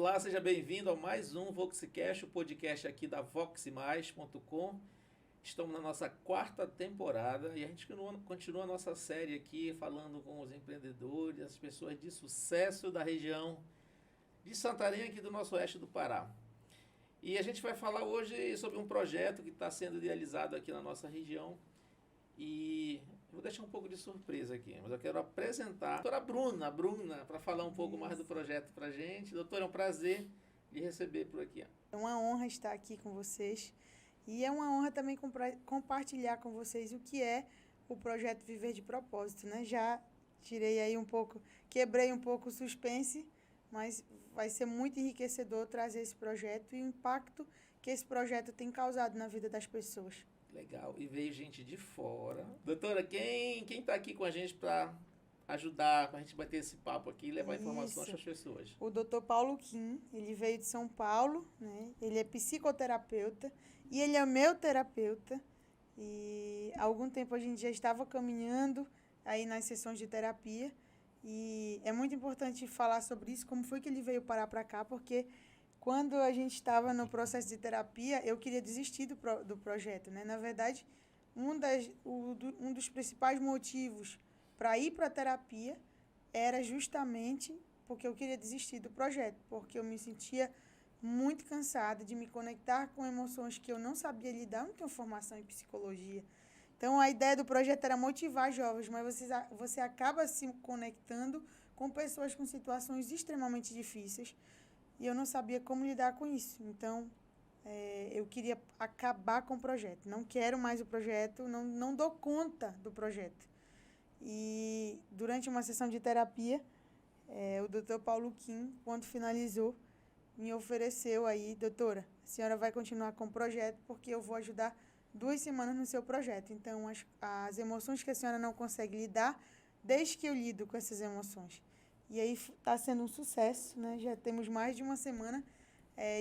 Olá, seja bem-vindo a mais um VoxCast, o podcast aqui da voxmais.com. Estamos na nossa quarta temporada e a gente continua a nossa série aqui falando com os empreendedores, as pessoas de sucesso da região de Santarém, aqui do nosso oeste do Pará. E a gente vai falar hoje sobre um projeto que está sendo idealizado aqui na nossa região. E vou deixar um pouco de surpresa aqui, mas eu quero apresentar a doutora Bruna, para falar um pouco mais do projeto para a gente. Doutora, é um prazer lhe receber por aqui. É uma honra estar aqui com vocês e é uma honra também compartilhar com vocês o que é o projeto Viver de Propósito, né? Já tirei aí quebrei um pouco o suspense, mas vai ser muito enriquecedor trazer esse projeto e o impacto que esse projeto tem causado na vida das pessoas. Legal, e veio gente de fora. Doutora, quem está aqui com a gente para ajudar, para a gente bater esse papo aqui e levar informações para as pessoas? O Dr. Paulo Kim, ele veio de São Paulo, né? Ele é psicoterapeuta e ele é meu terapeuta. E há algum tempo a gente já estava caminhando aí nas sessões de terapia. E é muito importante falar sobre isso, como foi que ele veio parar para cá, porque quando a gente estava no processo de terapia, eu queria desistir do projeto, né? Na verdade, um dos principais motivos para ir para a terapia era justamente porque eu queria desistir do projeto, porque eu me sentia muito cansada de me conectar com emoções que eu não sabia lidar, eu não tenho formação em psicologia. Então, a ideia do projeto era motivar jovens, mas você acaba se conectando com pessoas com situações extremamente difíceis e eu não sabia como lidar com isso. Então, eu queria acabar com o projeto. Não quero mais o projeto, não dou conta do projeto. E durante uma sessão de terapia, o Dr. Paulo Kim, quando finalizou, me ofereceu aí, doutora, a senhora vai continuar com o projeto porque eu vou ajudar 2 semanas no seu projeto. Então, as emoções que a senhora não consegue lidar, desde que eu lido com essas emoções. E aí está sendo um sucesso, né? Já temos mais de uma semana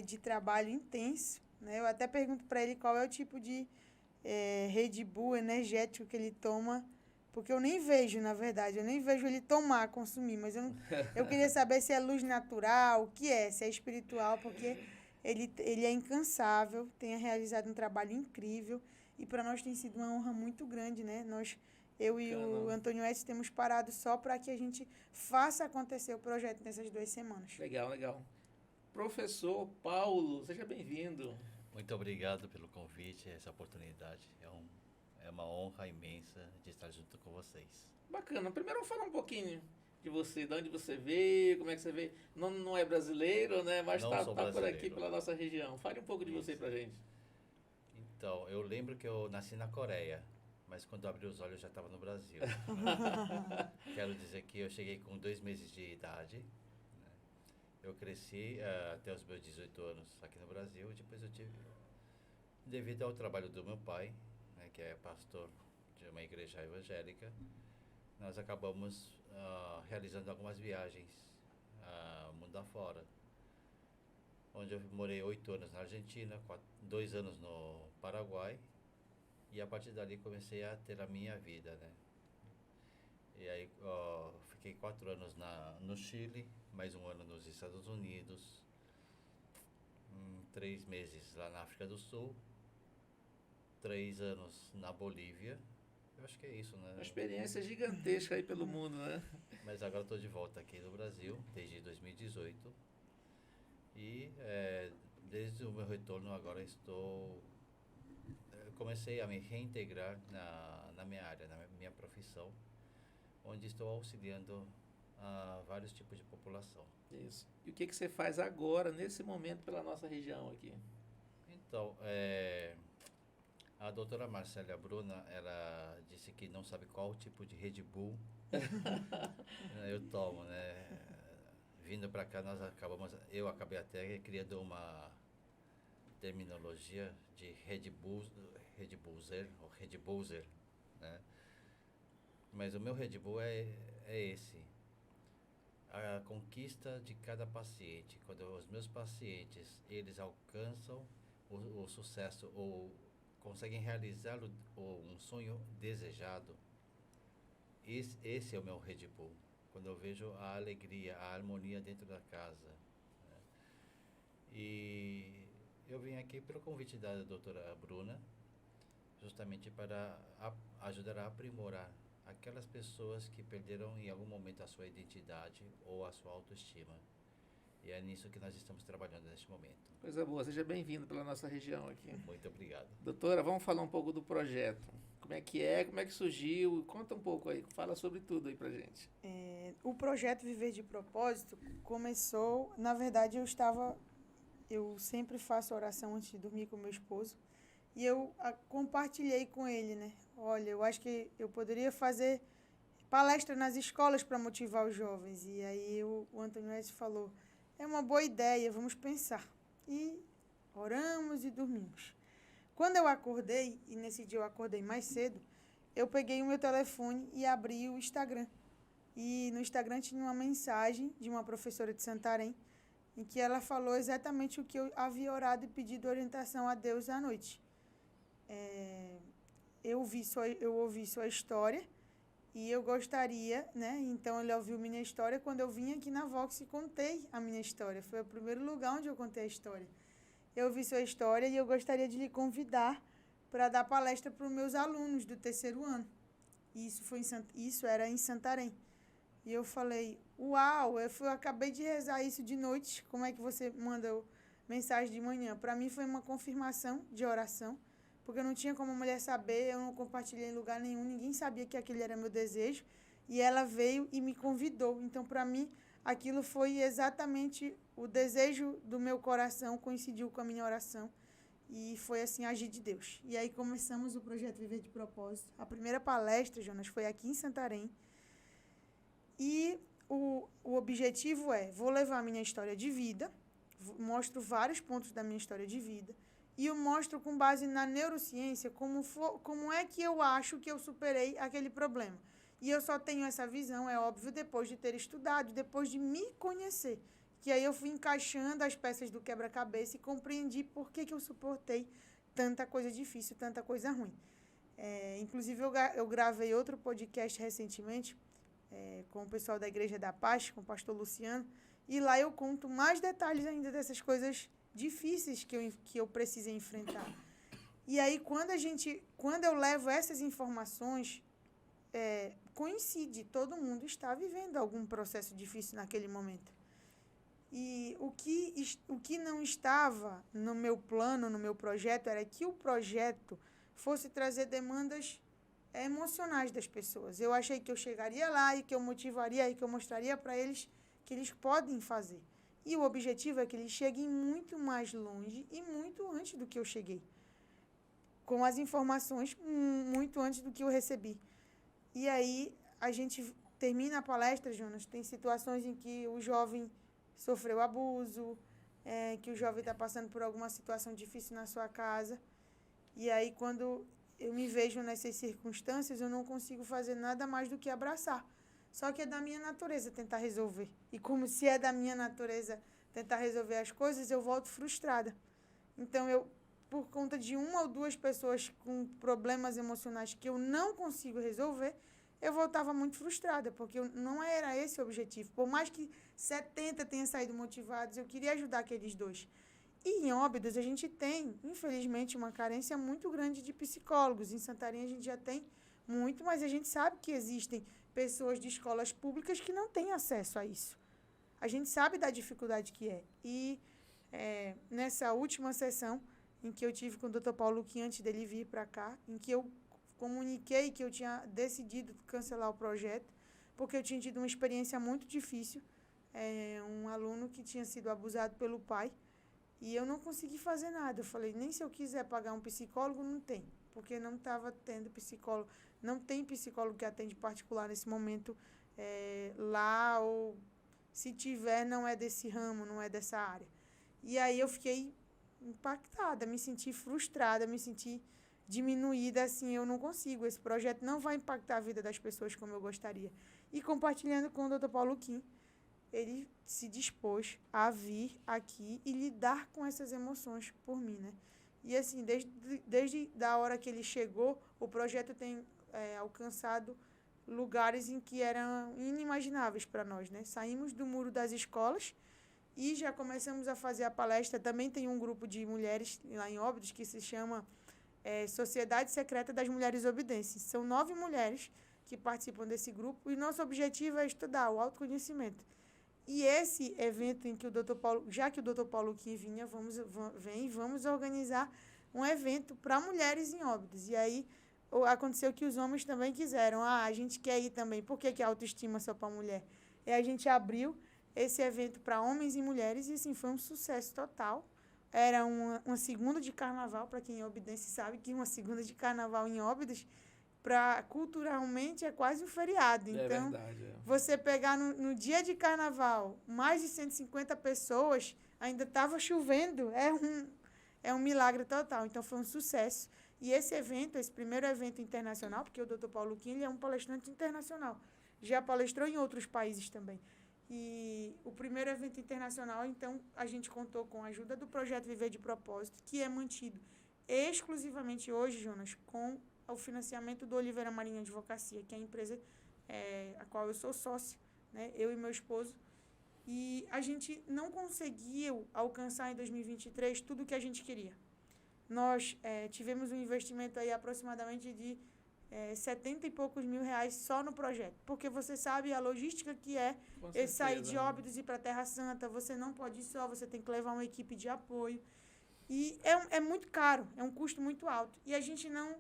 de trabalho intenso, né? Eu até pergunto para ele qual é o tipo de Red Bull energético que ele toma, porque eu nem vejo, na verdade, eu nem vejo ele tomar, consumir, mas eu queria saber se é luz natural, o que é, se é espiritual, porque ele é incansável, tem realizado um trabalho incrível e para nós tem sido uma honra muito grande, né? Eu e o Antônio Edson temos parado só para que a gente faça acontecer o projeto nessas 2 semanas. Legal, legal. Professor Paulo, seja bem-vindo. Muito obrigado pelo convite, essa oportunidade. É uma honra imensa de estar junto com vocês. Bacana. Primeiro, vamos falar um pouquinho de você, de onde você veio, como é que você veio. Não é brasileiro, né? Mas está por aqui, pela nossa região. Fale um pouco de você pra gente. Então, eu lembro que eu nasci na Coreia, mas quando abri os olhos já estava no Brasil. Quero dizer que eu cheguei com 2 meses de idade. Né? Eu cresci até os meus 18 anos aqui no Brasil. Depois eu tive, devido ao trabalho do meu pai, né, que é pastor de uma igreja evangélica, nós acabamos realizando algumas viagens mundo afora, onde eu morei 8 anos na Argentina, 2 anos no Paraguai, e a partir dali comecei a ter a minha vida, né? E aí fiquei 4 anos no Chile, mais 1 ano nos Estados Unidos, 3 meses lá na África do Sul, 3 anos na Bolívia. Eu acho que é isso, né? Uma experiência gigantesca aí pelo mundo, né? Mas agora estou de volta aqui no Brasil, desde 2018. E desde o meu retorno agora comecei a me reintegrar na minha área, na minha profissão, onde estou auxiliando vários tipos de população. Isso. E o que você faz agora, nesse momento, pela nossa região aqui? Então, a doutora Marcélia Bruna, ela disse que não sabe qual tipo de Red Bull eu tomo, né? Vindo para cá, eu acabei até criando uma terminologia de Red Bullzer, ou Red Bullzer, né? Mas o meu Red Bull é esse. A conquista de cada paciente. Quando os meus pacientes, eles alcançam o sucesso ou conseguem realizar um sonho desejado, esse é o meu Red Bull. Quando eu vejo a alegria, a harmonia dentro da casa, né? E eu vim aqui pelo convite da doutora Bruna, justamente para ajudar a aprimorar aquelas pessoas que perderam em algum momento a sua identidade ou a sua autoestima. E é nisso que nós estamos trabalhando neste momento. Coisa boa, seja bem-vindo pela nossa região aqui. Muito obrigado. Doutora, vamos falar um pouco do projeto. Como é que surgiu? Conta um pouco aí, fala sobre tudo aí pra gente. O projeto Viver de Propósito começou, na verdade, eu sempre faço oração antes de dormir com meu esposo, e eu compartilhei com ele, né? Olha, eu acho que eu poderia fazer palestra nas escolas para motivar os jovens. E aí o Antônio S. falou, é uma boa ideia, vamos pensar. E oramos e dormimos. Quando eu acordei, e nesse dia eu acordei mais cedo, eu peguei o meu telefone e abri o Instagram. E no Instagram tinha uma mensagem de uma professora de Santarém, em que ela falou exatamente o que eu havia orado e pedido orientação a Deus à noite. Eu ouvi sua história e eu gostaria, né? Então ele ouviu minha história. Quando eu vim aqui na Vox e contei a minha história, foi o primeiro lugar onde eu contei a história. Eu ouvi sua história e eu gostaria de lhe convidar para dar palestra para os meus alunos do 3º ano. E isso era em Santarém. E eu falei, uau, eu acabei de rezar isso de noite, como é que você manda mensagem de manhã? Para mim foi uma confirmação de oração, porque eu não tinha como a mulher saber, eu não compartilhei em lugar nenhum, ninguém sabia que aquele era meu desejo, e ela veio e me convidou. Então, para mim, aquilo foi exatamente o desejo do meu coração, coincidiu com a minha oração, e foi assim, agir de Deus. E aí começamos o projeto Viver de Propósito. A primeira palestra, Jonas, foi aqui em Santarém, e o objetivo vou levar a minha história de vida, mostro vários pontos da minha história de vida, e eu mostro com base na neurociência como é que eu acho que eu superei aquele problema. E eu só tenho essa visão, é óbvio, depois de ter estudado, depois de me conhecer. Que aí eu fui encaixando as peças do quebra-cabeça e compreendi por que eu suportei tanta coisa difícil, tanta coisa ruim. Inclusive, eu gravei outro podcast recentemente, com o pessoal da Igreja da Paz, com o pastor Luciano, e lá eu conto mais detalhes ainda dessas coisas difíceis que eu precisei enfrentar. E aí, quando eu levo essas informações, coincide, todo mundo está vivendo algum processo difícil naquele momento. E o que não estava no meu plano, no meu projeto, era que o projeto fosse trazer demandas emocionais das pessoas. Eu achei que eu chegaria lá e que eu motivaria e que eu mostraria para eles que eles podem fazer. E o objetivo é que eles cheguem muito mais longe e muito antes do que eu cheguei. Com as informações muito antes do que eu recebi. E aí a gente termina a palestra, Jonas, tem situações em que o jovem sofreu abuso, que o jovem está passando por alguma situação difícil na sua casa. E aí quando eu me vejo nessas circunstâncias, eu não consigo fazer nada mais do que abraçar. Só que é da minha natureza tentar resolver. E como se é da minha natureza tentar resolver as coisas, eu volto frustrada. Então, por conta de uma ou duas pessoas com problemas emocionais que eu não consigo resolver, eu voltava muito frustrada, porque não era esse o objetivo. Por mais que 70 tenham saído motivados, eu queria ajudar aqueles 2. E em Óbidos a gente tem, infelizmente, uma carência muito grande de psicólogos. Em Santarém a gente já tem muito, mas a gente sabe que existem pessoas de escolas públicas que não têm acesso a isso. A gente sabe da dificuldade que é. E nessa última sessão, em que eu tive com o Dr. Paulo, que antes dele vir para cá, em que eu comuniquei que eu tinha decidido cancelar o projeto, porque eu tinha tido uma experiência muito difícil, um aluno que tinha sido abusado pelo pai, e eu não consegui fazer nada. Eu falei, nem se eu quiser pagar um psicólogo, não tem, porque não estava tendo psicólogo, não tem psicólogo que atende particular nesse momento lá, ou se tiver, não é desse ramo, não é dessa área. E aí eu fiquei impactada, me senti frustrada, me senti diminuída, assim, eu não consigo, esse projeto não vai impactar a vida das pessoas como eu gostaria. E compartilhando com o Dr. Paulo Kim, ele se dispôs a vir aqui e lidar com essas emoções por mim, né? E assim, desde a hora que ele chegou, o projeto tem alcançado lugares em que eram inimagináveis para nós, né? Saímos do muro das escolas e já começamos a fazer a palestra. Também tem um grupo de mulheres lá em Óbidos que se chama Sociedade Secreta das Mulheres Obidenses. São 9 mulheres que participam desse grupo e nosso objetivo é estudar o autoconhecimento. E esse evento em que o Dr. Paulo, já que o Dr. Paulo Kim vinha, vamos organizar um evento para mulheres em Óbidos. E aí aconteceu que os homens também quiseram. A gente quer ir também. Por que a autoestima só para mulher? E a gente abriu esse evento para homens e mulheres e, assim, foi um sucesso total. Era uma segunda de carnaval, para quem é obidense sabe que uma segunda de carnaval em Óbidos, culturalmente, é quase um feriado. Então, verdade, você pegar no dia de carnaval, mais de 150 pessoas, ainda estava chovendo, é um milagre total. Então, foi um sucesso. E esse primeiro evento internacional, porque o Dr. Paulo Kim ele é um palestrante internacional, já palestrou em outros países também. E o primeiro evento internacional, então, a gente contou com a ajuda do projeto Viver de Propósito, que é mantido exclusivamente hoje, Jonas, com o financiamento do Oliveira Marinho Advocacia, que é a empresa a qual eu sou sócia, né, eu e meu esposo. E a gente não conseguiu alcançar em 2023 tudo o que a gente queria. Nós tivemos um investimento aí aproximadamente de 70 e poucos mil reais só no projeto. Porque você sabe a logística que sair de Óbidos e ir para Terra Santa. Você não pode ir só, você tem que levar uma equipe de apoio. E é muito caro, é um custo muito alto. E a gente não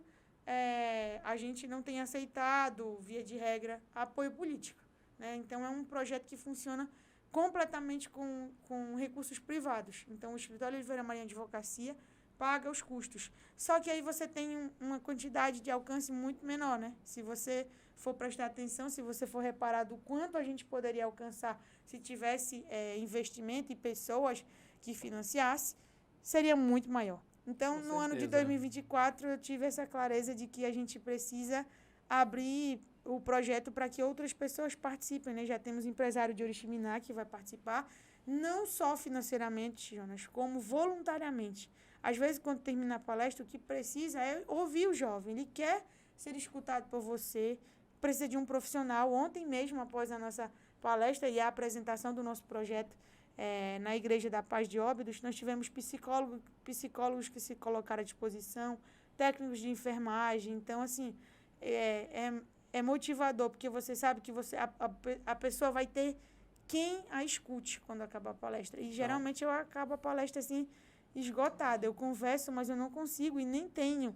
tem aceitado, via de regra, apoio político, né? Então, é um projeto que funciona completamente com recursos privados. Então, o Escritório Oliveira Marinho Advocacia paga os custos. Só que aí você tem uma quantidade de alcance muito menor, né? Se você for prestar atenção, se você for reparar do quanto a gente poderia alcançar se tivesse investimento e pessoas que financiassem, seria muito maior. Então, no ano de 2024, eu tive essa clareza de que a gente precisa abrir o projeto para que outras pessoas participem, né? Já temos empresário de Oriximiná que vai participar, não só financeiramente, Jonas, como voluntariamente. Às vezes, quando termina a palestra, o que precisa é ouvir o jovem. Ele quer ser escutado por você, precisa de um profissional. Ontem mesmo, após a nossa palestra e a apresentação do nosso projeto na Igreja da Paz de Óbidos, nós tivemos psicólogos que se colocaram à disposição, técnicos de enfermagem. Então, assim, é motivador, porque você sabe que a pessoa vai ter quem a escute quando acabar a palestra. E, geralmente, eu acabo a palestra, assim, esgotada. Eu converso, mas eu não consigo e nem tenho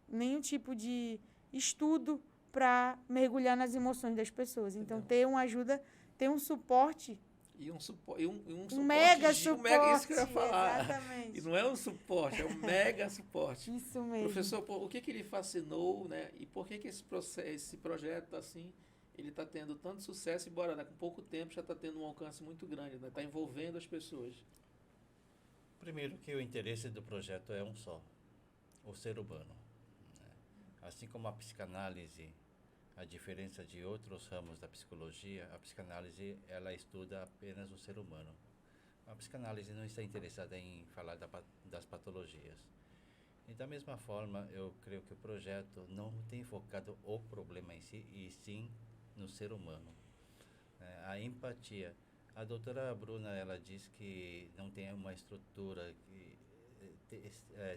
nenhum tipo de estudo para mergulhar nas emoções das pessoas. Então, ter uma ajuda, ter um suporte. E um suporte. Um mega suporte. Isso que eu ia falar. Exatamente. E não é um suporte, é um mega suporte. Isso mesmo. Professor, o que lhe fascinou, né? E por que esse projeto, assim, ele está tendo tanto sucesso, embora, né, com pouco tempo já está tendo um alcance muito grande, né? Está envolvendo as pessoas. Primeiro que o interesse do projeto é um só, o ser humano. Né? Assim como a psicanálise, a diferença de outros ramos da psicologia, a psicanálise ela estuda apenas o ser humano. A psicanálise não está interessada em falar das patologias. E da mesma forma, eu creio que o projeto não tem focado o problema em si, e sim no ser humano. A empatia. A doutora Bruna, ela diz que não tem uma estrutura, que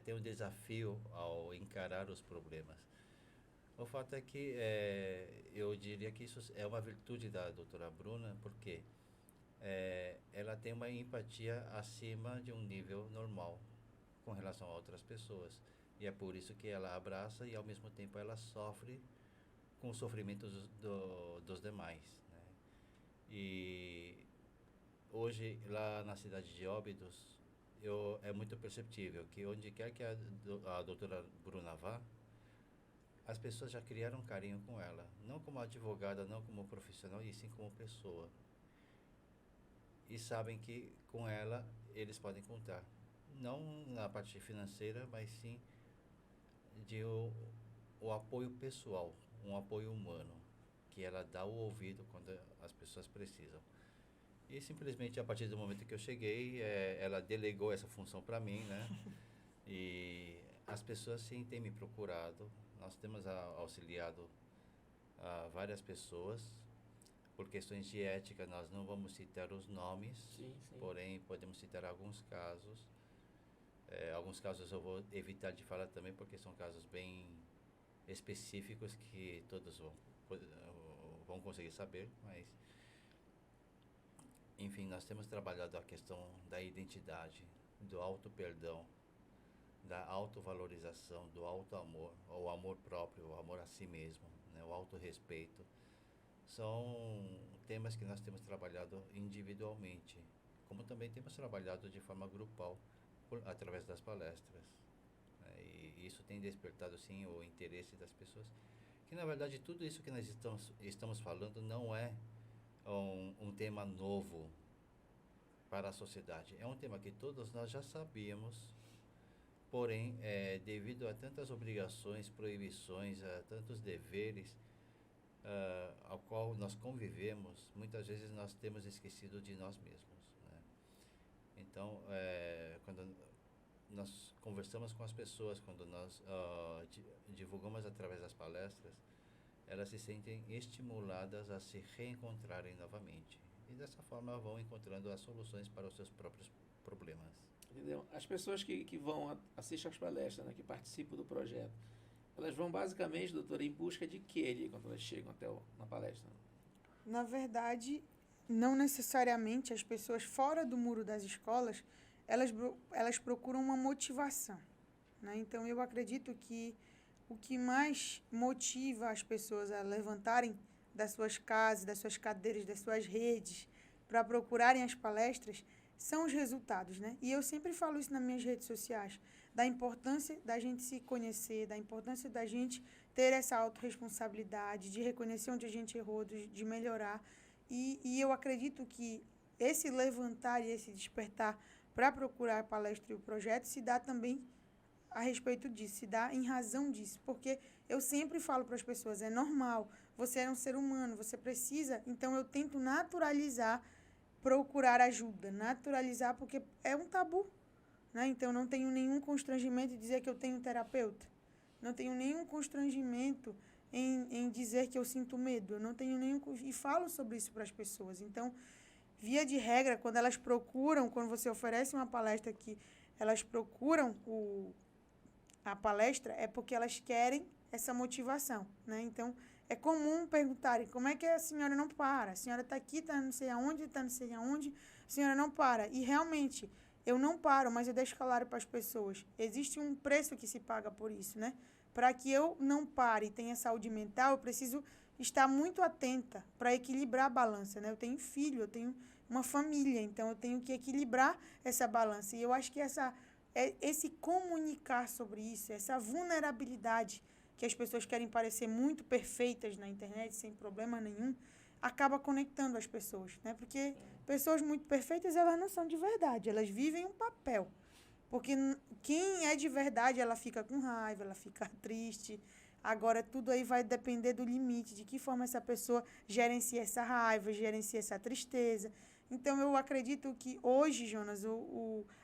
tem um desafio ao encarar os problemas. O fato é que eu diria que isso é uma virtude da doutora Bruna, porque ela tem uma empatia acima de um nível normal com relação a outras pessoas. E é por isso que ela abraça e, ao mesmo tempo, ela sofre com os sofrimentos dos demais. Né? E hoje, lá na cidade de Óbidos, é muito perceptível que onde quer que a doutora Bruna vá, as pessoas já criaram um carinho com ela, não como advogada, não como profissional, e sim como pessoa. E sabem que com ela eles podem contar, não na parte financeira, mas sim de o apoio pessoal, um apoio humano, que ela dá o ouvido quando as pessoas precisam. E simplesmente a partir do momento que eu cheguei, ela delegou essa função para mim, né? E as pessoas sim têm me procurado. Nós temos auxiliado várias pessoas. por questões de ética, nós não vamos citar os nomes, Sim, sim. porém podemos citar alguns casos. Alguns casos eu vou evitar de falar também, porque são casos bem específicos que todos vão conseguir saber, mas enfim, nós temos trabalhado a questão da identidade, do auto-perdão, da autovalorização, do auto-amor, o amor próprio, o amor a si mesmo, né, o auto-respeito. São temas que nós temos trabalhado individualmente, como também temos trabalhado de forma grupal, através das palestras. Né, e isso tem despertado, sim, o interesse das pessoas, que na verdade tudo isso que nós estamos falando não é um tema novo para a sociedade. É um tema que todos nós já sabíamos, porém, devido a tantas obrigações, proibições, a tantos deveres ao qual nós convivemos, muitas vezes nós temos esquecido de nós mesmos, né? Então, quando nós conversamos com as pessoas, quando nós divulgamos através das palestras, elas se sentem estimuladas a se reencontrarem novamente. E dessa forma vão encontrando as soluções para os seus próprios problemas. Entendeu? As pessoas que vão assistir às palestras, né, que participam do projeto, elas vão basicamente, doutora, em busca de quê ali quando elas chegam até na palestra? Na verdade, não necessariamente as pessoas fora do muro das escolas, elas procuram uma motivação, né? Então, eu acredito que o que mais motiva as pessoas a levantarem das suas casas, das suas cadeiras, das suas redes, para procurarem as palestras, são os resultados, né? E eu sempre falo isso nas minhas redes sociais, da importância da gente se conhecer, da importância da gente ter essa autorresponsabilidade, de reconhecer onde a gente errou, de melhorar. E eu acredito que esse levantar e esse despertar para procurar a palestra e o projeto se dá também a respeito disso, se dá em razão disso, porque eu sempre falo para as pessoas, é normal, você é um ser humano, você precisa, então eu tento naturalizar, procurar ajuda, naturalizar, porque é um tabu, né? Então não tenho nenhum constrangimento em dizer que eu tenho um terapeuta, não tenho nenhum constrangimento em dizer que eu sinto medo, eu não tenho nenhum, e falo sobre isso para as pessoas. Então, via de regra, quando elas procuram, quando você oferece uma palestra que elas procuram a palestra, é porque elas querem essa motivação, né? Então, é comum perguntarem, como é que a senhora não para? A senhora está aqui, está não sei aonde, está não sei aonde, a senhora não para. E, realmente, eu não paro, mas eu deixo claro para as pessoas, existe um preço que se paga por isso, né? Para que eu não pare e tenha saúde mental, eu preciso estar muito atenta para equilibrar a balança, né? Eu tenho filho, eu tenho uma família, então eu tenho que equilibrar essa balança. E eu acho que esse comunicar sobre isso, essa vulnerabilidade que as pessoas querem parecer muito perfeitas na internet, sem problema nenhum, acaba conectando as pessoas, né? Porque pessoas muito perfeitas, elas não são de verdade, elas vivem um papel. Porque quem é de verdade, ela fica com raiva, ela fica triste. Agora, tudo aí vai depender do limite, de que forma essa pessoa gerencia essa raiva, gerencia essa tristeza. Então, eu acredito que hoje, Jonas,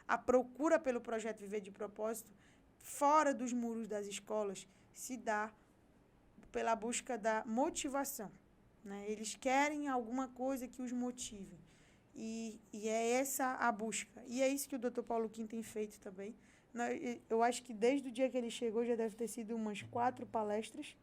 a procura pelo projeto Viver de Propósito, fora dos muros das escolas, se dá pela busca da motivação, né? Eles querem alguma coisa que os motive. E é essa a busca. E é isso que o Dr. Paulo Kim tem feito também. Eu acho que desde o dia que ele chegou já deve ter sido umas 4 palestras,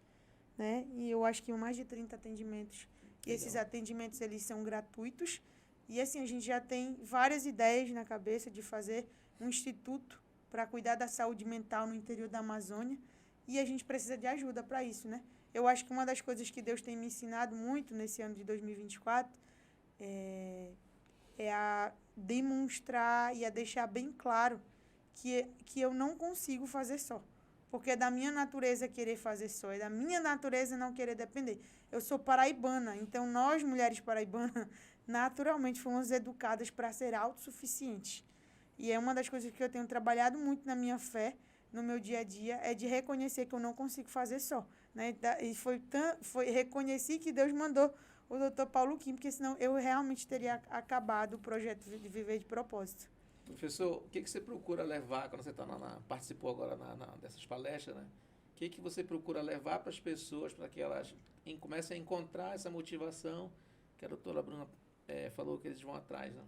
né? E eu acho que mais de 30 atendimentos. E esses atendimentos, eles são gratuitos. E assim, a gente já tem várias ideias na cabeça de fazer um instituto para cuidar da saúde mental no interior da Amazônia. E a gente precisa de ajuda para isso, né? Eu acho que uma das coisas que Deus tem me ensinado muito nesse ano de 2024 é a demonstrar e a deixar bem claro que eu não consigo fazer só. Porque é da minha natureza querer fazer só, é da minha natureza não querer depender. Eu sou paraibana, então nós, mulheres paraibanas, naturalmente fomos educadas para ser autossuficientes. E é uma das coisas que eu tenho trabalhado muito na minha fé, no meu dia a dia, é de reconhecer que eu não consigo fazer só, né? E reconheci que Deus mandou o Dr. Paulo Kim, porque senão eu realmente teria acabado o projeto de Viver de Propósito. Professor, o que você procura levar, quando você participou agora dessas palestras, né? O que você procura levar para as pessoas, para que elas comecem a encontrar essa motivação que a doutora Bruna falou que eles vão atrás, né?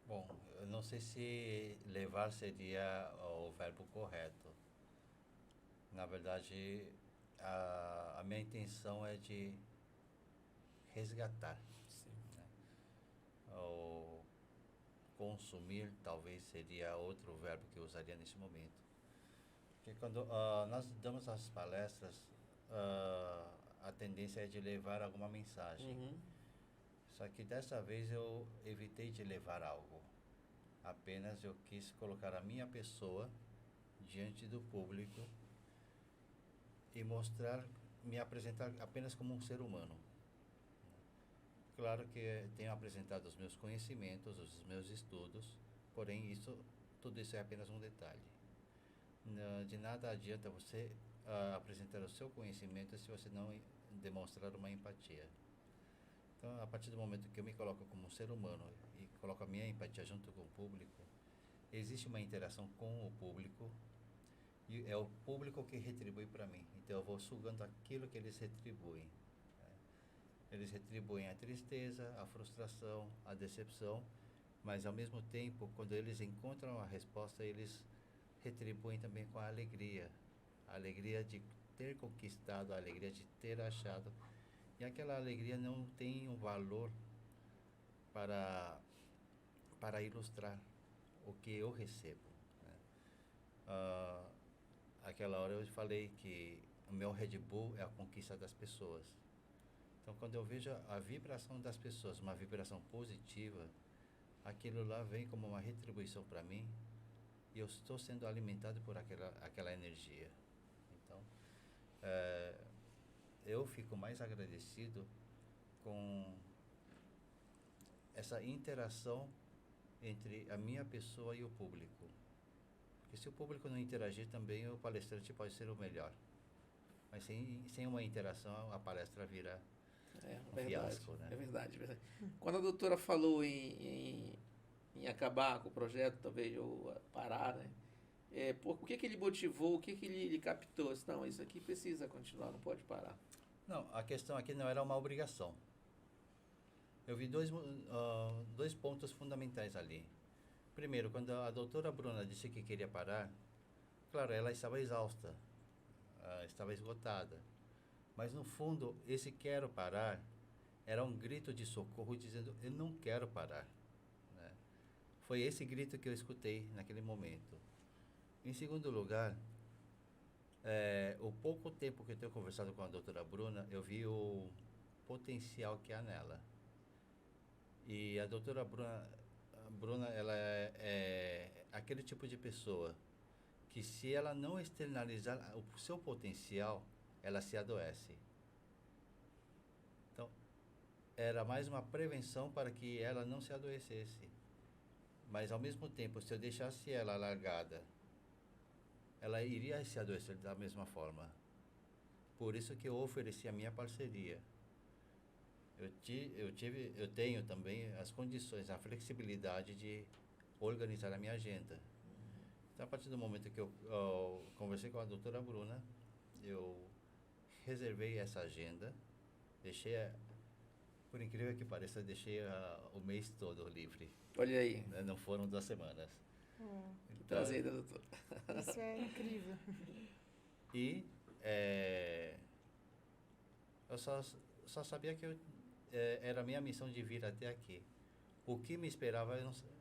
Bom, eu não sei se levar seria o verbo correto. Na verdade, a minha intenção é de resgatar. Sim. O consumir talvez seria outro verbo que eu usaria nesse momento. Porque quando nós damos as palestras, a tendência é de levar alguma mensagem. Uhum. Só que dessa vez eu evitei de levar algo. Apenas eu quis colocar a minha pessoa diante do público e me apresentar apenas como um ser humano. Claro que tenho apresentado os meus conhecimentos, os meus estudos, porém tudo isso é apenas um detalhe. De nada adianta você apresentar o seu conhecimento se você não demonstrar uma empatia. Então, a partir do momento que eu me coloco como um ser humano e coloco a minha empatia junto com o público, existe uma interação com o público e é o público que retribui para mim. Então, eu vou sugando aquilo que eles retribuem. Eles retribuem a tristeza, a frustração, a decepção, mas ao mesmo tempo, quando eles encontram a resposta, eles retribuem também com a alegria de ter conquistado, a alegria de ter achado. E aquela alegria não tem um valor para ilustrar o que eu recebo. Aquela hora eu falei que o meu Red Bull é a conquista das pessoas. Então, quando eu vejo a vibração das pessoas, uma vibração positiva, aquilo lá vem como uma retribuição para mim e eu estou sendo alimentado por aquela energia. Então, eu fico mais agradecido com essa interação entre a minha pessoa e o público. Porque se o público não interagir também, o palestrante pode ser o melhor. Mas sem uma interação, a palestra vira um fiasco, né? É verdade. Quando a doutora falou em acabar com o projeto, talvez, ou parar, né? O que ele motivou, o que ele captou? Não, isso aqui precisa continuar, não pode parar. Não, a questão aqui não era uma obrigação. Eu vi dois pontos fundamentais ali. Primeiro, quando a doutora Bruna disse que queria parar, claro, ela estava exausta, estava esgotada. Mas no fundo, esse quero parar era um grito de socorro dizendo, eu não quero parar. Né? Foi esse grito que eu escutei naquele momento. Em segundo lugar, o pouco tempo que eu tenho conversado com a doutora Bruna, eu vi o potencial que há nela. E a doutora Bruna, ela é aquele tipo de pessoa que se ela não externalizar o seu potencial, ela se adoece. Então, era mais uma prevenção para que ela não se adoecesse. Mas, ao mesmo tempo, se eu deixasse ela largada, ela iria se adoecer da mesma forma. Por isso que eu ofereci a minha parceria. Eu tenho também as condições, a flexibilidade de organizar a minha agenda. Então, a partir do momento que eu conversei com a doutora Bruna, eu reservei essa agenda, deixei, por incrível que pareça, deixei o mês todo livre. Olha aí. Né? Não foram 2 semanas. Que prazer, doutor. Isso é incrível. E eu só sabia que era a minha missão de vir até aqui. O que me esperava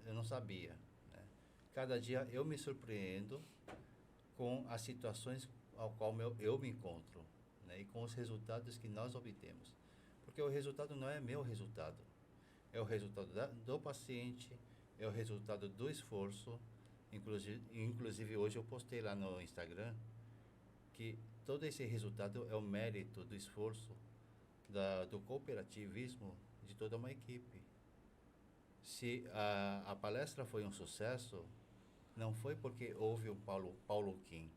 eu não sabia. Né? Cada dia eu me surpreendo com as situações ao qual eu me encontro, né? E com os resultados que nós obtemos. Porque o resultado não é meu resultado. É o resultado do paciente, é o resultado do esforço. Inclusive hoje eu postei lá no Instagram que todo esse resultado é o mérito do esforço, do cooperativismo de toda uma equipe. Se a palestra foi um sucesso, não foi porque houve o Paulo Kim.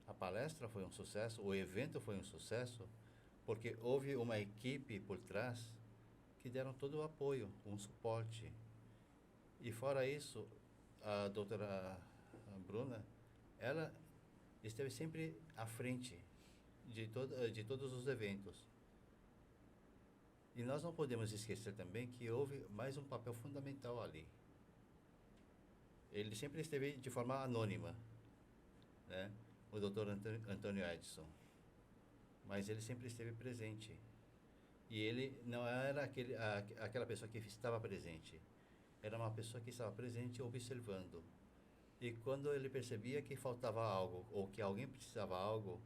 A palestra foi um sucesso, o evento foi um sucesso, porque houve uma equipe por trás que deram todo o apoio, um suporte. E fora isso, a doutora Bruna, ela esteve sempre à frente de todos os eventos. E nós não podemos esquecer também que houve mais um papel fundamental ali. Ele sempre esteve de forma anônima, né? O Dr. Antônio Edson. Mas ele sempre esteve presente. E ele não era aquela pessoa que estava presente. Era uma pessoa que estava presente observando. E quando ele percebia que faltava algo, ou que alguém precisava de algo,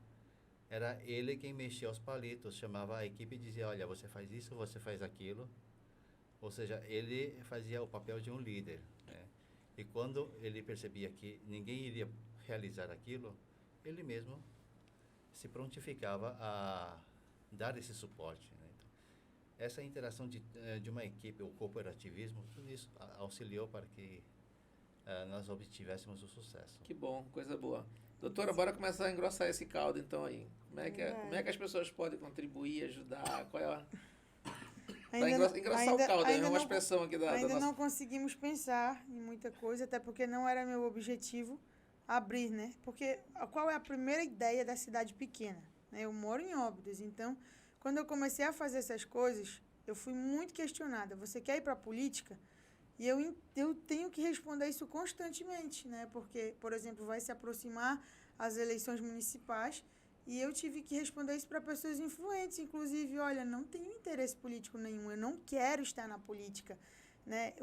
era ele quem mexia os palitos, chamava a equipe e dizia, olha, você faz isso, você faz aquilo. Ou seja, ele fazia o papel de um líder, né? E quando ele percebia que ninguém iria realizar aquilo, ele mesmo se prontificava a dar esse suporte, né? Então, essa interação de uma equipe, o cooperativismo, tudo isso auxiliou para que nós obtivéssemos o sucesso. Que bom, coisa boa. Doutora, bora começar a engrossar esse caldo então aí. Como é que as pessoas podem contribuir, ajudar? Qual é a... engrossar o caldo, é uma expressão aqui da Ainda nossa... não conseguimos pensar em muita coisa, até porque não era meu objetivo abrir, né? Porque qual é a primeira ideia da cidade pequena? Né? Eu moro em Óbidos, então, quando eu comecei a fazer essas coisas, eu fui muito questionada. Você quer ir para a política? E eu tenho que responder isso constantemente, né? Porque, por exemplo, vai se aproximar as eleições municipais e eu tive que responder isso para pessoas influentes, inclusive, olha, não tenho interesse político nenhum, eu não quero estar na política, né?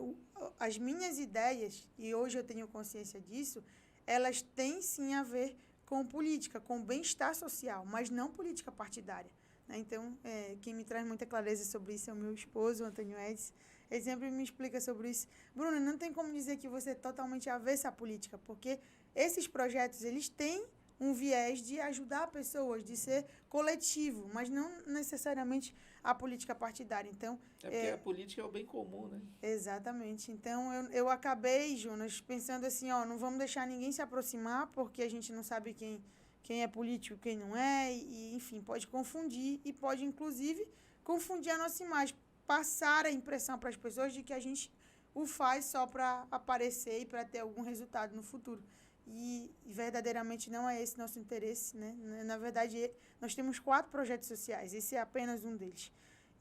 As minhas ideias, e hoje eu tenho consciência disso, elas têm sim a ver com política, com bem-estar social, mas não política partidária, né? Então, quem me traz muita clareza sobre isso é o meu esposo, o Antônio Edson. Ele sempre me explica sobre isso. Bruna, não tem como dizer que você é totalmente avessa à política, porque esses projetos, eles têm um viés de ajudar pessoas, de ser coletivo, mas não necessariamente a política partidária. Então, porque a política é o bem comum, né? Exatamente. Então, eu acabei, Jonas, pensando assim, não vamos deixar ninguém se aproximar, porque a gente não sabe quem é político e quem não é, e, enfim, pode confundir e pode, inclusive, confundir a nossa imagem, passar a impressão para as pessoas de que a gente o faz só para aparecer e para ter algum resultado no futuro. E verdadeiramente não é esse nosso interesse, né? Na verdade, nós temos 4 projetos sociais, esse é apenas um deles.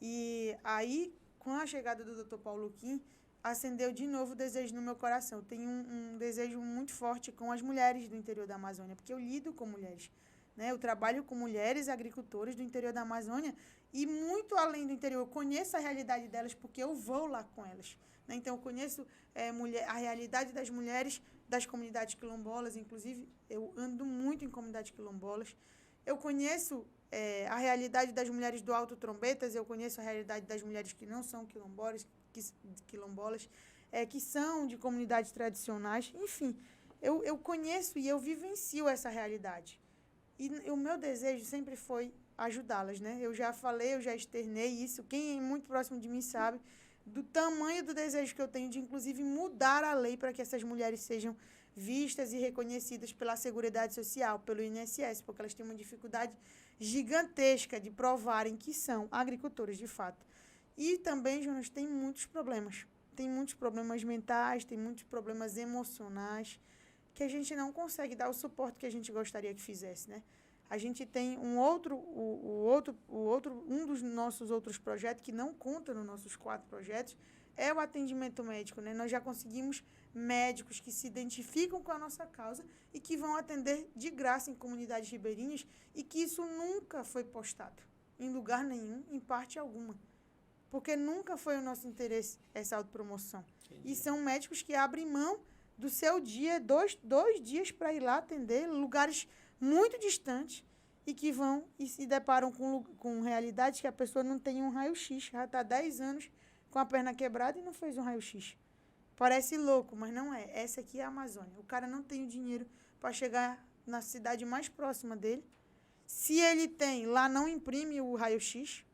E aí, com a chegada do Dr. Paulo Kim, acendeu de novo o desejo no meu coração. Eu tenho um desejo muito forte com as mulheres do interior da Amazônia, porque eu lido com mulheres, né? Eu trabalho com mulheres agricultoras do interior da Amazônia e muito além do interior. Eu conheço a realidade delas porque eu vou lá com elas, né? Então, eu conheço a realidade das mulheres das comunidades quilombolas, inclusive eu ando muito em comunidades quilombolas. Eu conheço a realidade das mulheres do Alto Trombetas, eu conheço a realidade das mulheres que não são quilombolas, que são de comunidades tradicionais. Enfim, eu conheço e eu vivencio essa realidade. E o meu desejo sempre foi ajudá-las, né? Eu já falei, eu já externei isso. Quem é muito próximo de mim sabe do tamanho do desejo que eu tenho de, inclusive, mudar a lei para que essas mulheres sejam vistas e reconhecidas pela Seguridade Social, pelo INSS, porque elas têm uma dificuldade gigantesca de provarem que são agricultoras de fato. E também, Jonas, tem muitos problemas. Tem muitos problemas mentais, tem muitos problemas emocionais, que a gente não consegue dar o suporte que a gente gostaria que fizesse, né? A gente tem um dos nossos outros projetos, que não conta nos nossos 4 projetos, é o atendimento médico, né? Nós já conseguimos médicos que se identificam com a nossa causa e que vão atender de graça em comunidades ribeirinhas e que isso nunca foi postado em lugar nenhum, em parte alguma. Porque nunca foi o nosso interesse essa autopromoção. Entendi. E são médicos que abrem mão do seu dia, dois dias para ir lá atender lugares muito distantes e que vão e se deparam com realidades que a pessoa não tem um raio-x. Já está 10 anos com a perna quebrada e não fez um raio-x. Parece louco, mas não é. Essa aqui é a Amazônia. O cara não tem o dinheiro para chegar na cidade mais próxima dele. Se ele tem, lá não imprime o raio-x.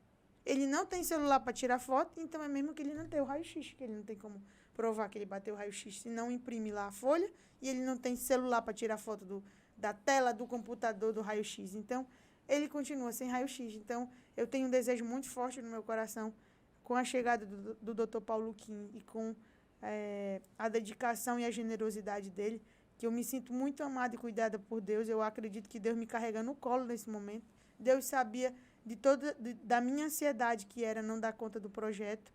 Ele não tem celular para tirar foto, então é mesmo que ele não tem o raio-x, que ele não tem como provar que ele bateu o raio-x se não imprime lá a folha, e ele não tem celular para tirar foto da tela do computador do raio-x. Então, ele continua sem raio-x. Então, eu tenho um desejo muito forte no meu coração com a chegada do Dr. Paulo Kim e com a dedicação e a generosidade dele, que eu me sinto muito amada e cuidada por Deus. Eu acredito que Deus me carrega no colo nesse momento. Deus sabia da minha ansiedade, que era não dar conta do projeto.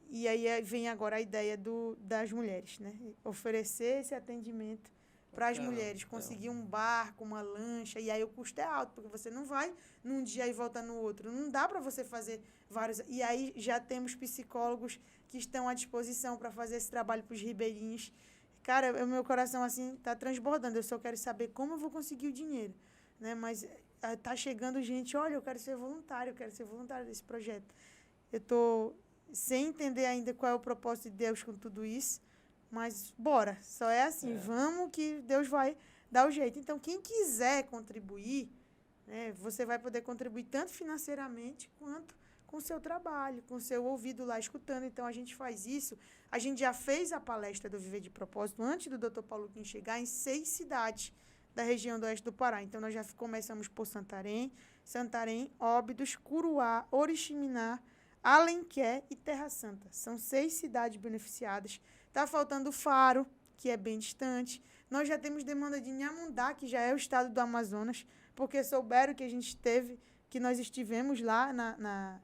E aí vem agora a ideia das mulheres, né? Oferecer esse atendimento para as mulheres, conseguir um barco, uma lancha, e aí o custo é alto, porque você não vai num dia e volta no outro. Não dá para você fazer vários... E aí já temos psicólogos que estão à disposição para fazer esse trabalho para os ribeirinhos. Cara, o meu coração, assim, está transbordando. Eu só quero saber como eu vou conseguir o dinheiro, né? Mas tá chegando gente, olha, eu quero ser voluntário desse projeto. Eu estou sem entender ainda qual é o propósito de Deus com tudo isso, mas bora, só é assim, vamos que Deus vai dar o jeito. Então, quem quiser contribuir, né, você vai poder contribuir tanto financeiramente quanto com o seu trabalho, com o seu ouvido lá escutando. Então, a gente faz isso. A gente já fez a palestra do Viver de Propósito antes do Dr. Paulo Kim chegar em 6 cidades da região do oeste do Pará. Então, nós já começamos por Santarém, Óbidos, Curuá, Oriximiná, Alenquer e Terra Santa. São 6 cidades beneficiadas. Está faltando Faro, que é bem distante. Nós já temos demanda de Inhamundá, que já é o estado do Amazonas, porque souberam que nós estivemos lá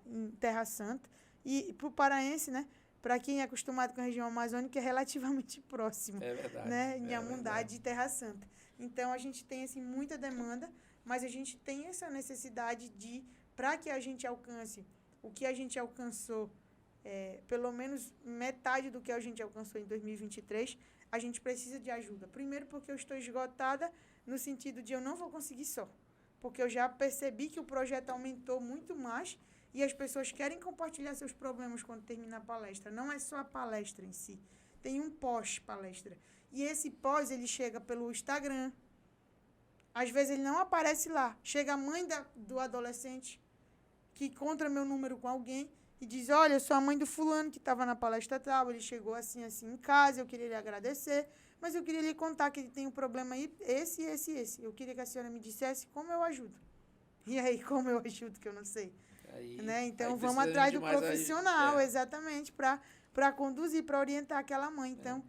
em Terra Santa. E para o paraense, né? Para quem é acostumado com a região amazônica, é relativamente próximo. É verdade. Né? Inhamundá de Terra Santa. Então, a gente tem assim, muita demanda, mas a gente tem essa necessidade de, para que a gente alcance o que a gente alcançou, pelo menos metade do que a gente alcançou em 2023, a gente precisa de ajuda. Primeiro, porque eu estou esgotada no sentido de eu não vou conseguir só. Porque eu já percebi que o projeto aumentou muito mais e as pessoas querem compartilhar seus problemas quando termina a palestra. Não é só a palestra em si. Tem um pós-palestra. E esse pós, ele chega pelo Instagram. Às vezes ele não aparece lá. Chega a mãe do adolescente que encontra meu número com alguém e diz, olha, eu sou a mãe do fulano que estava na palestra tal, ele chegou assim em casa, eu queria lhe agradecer, mas eu queria lhe contar que ele tem um problema aí, esse. Eu queria que a senhora me dissesse como eu ajudo. E aí, como eu ajudo, que eu não sei. Né? Então, vamos atrás do profissional, exatamente, para conduzir, para orientar aquela mãe. Então,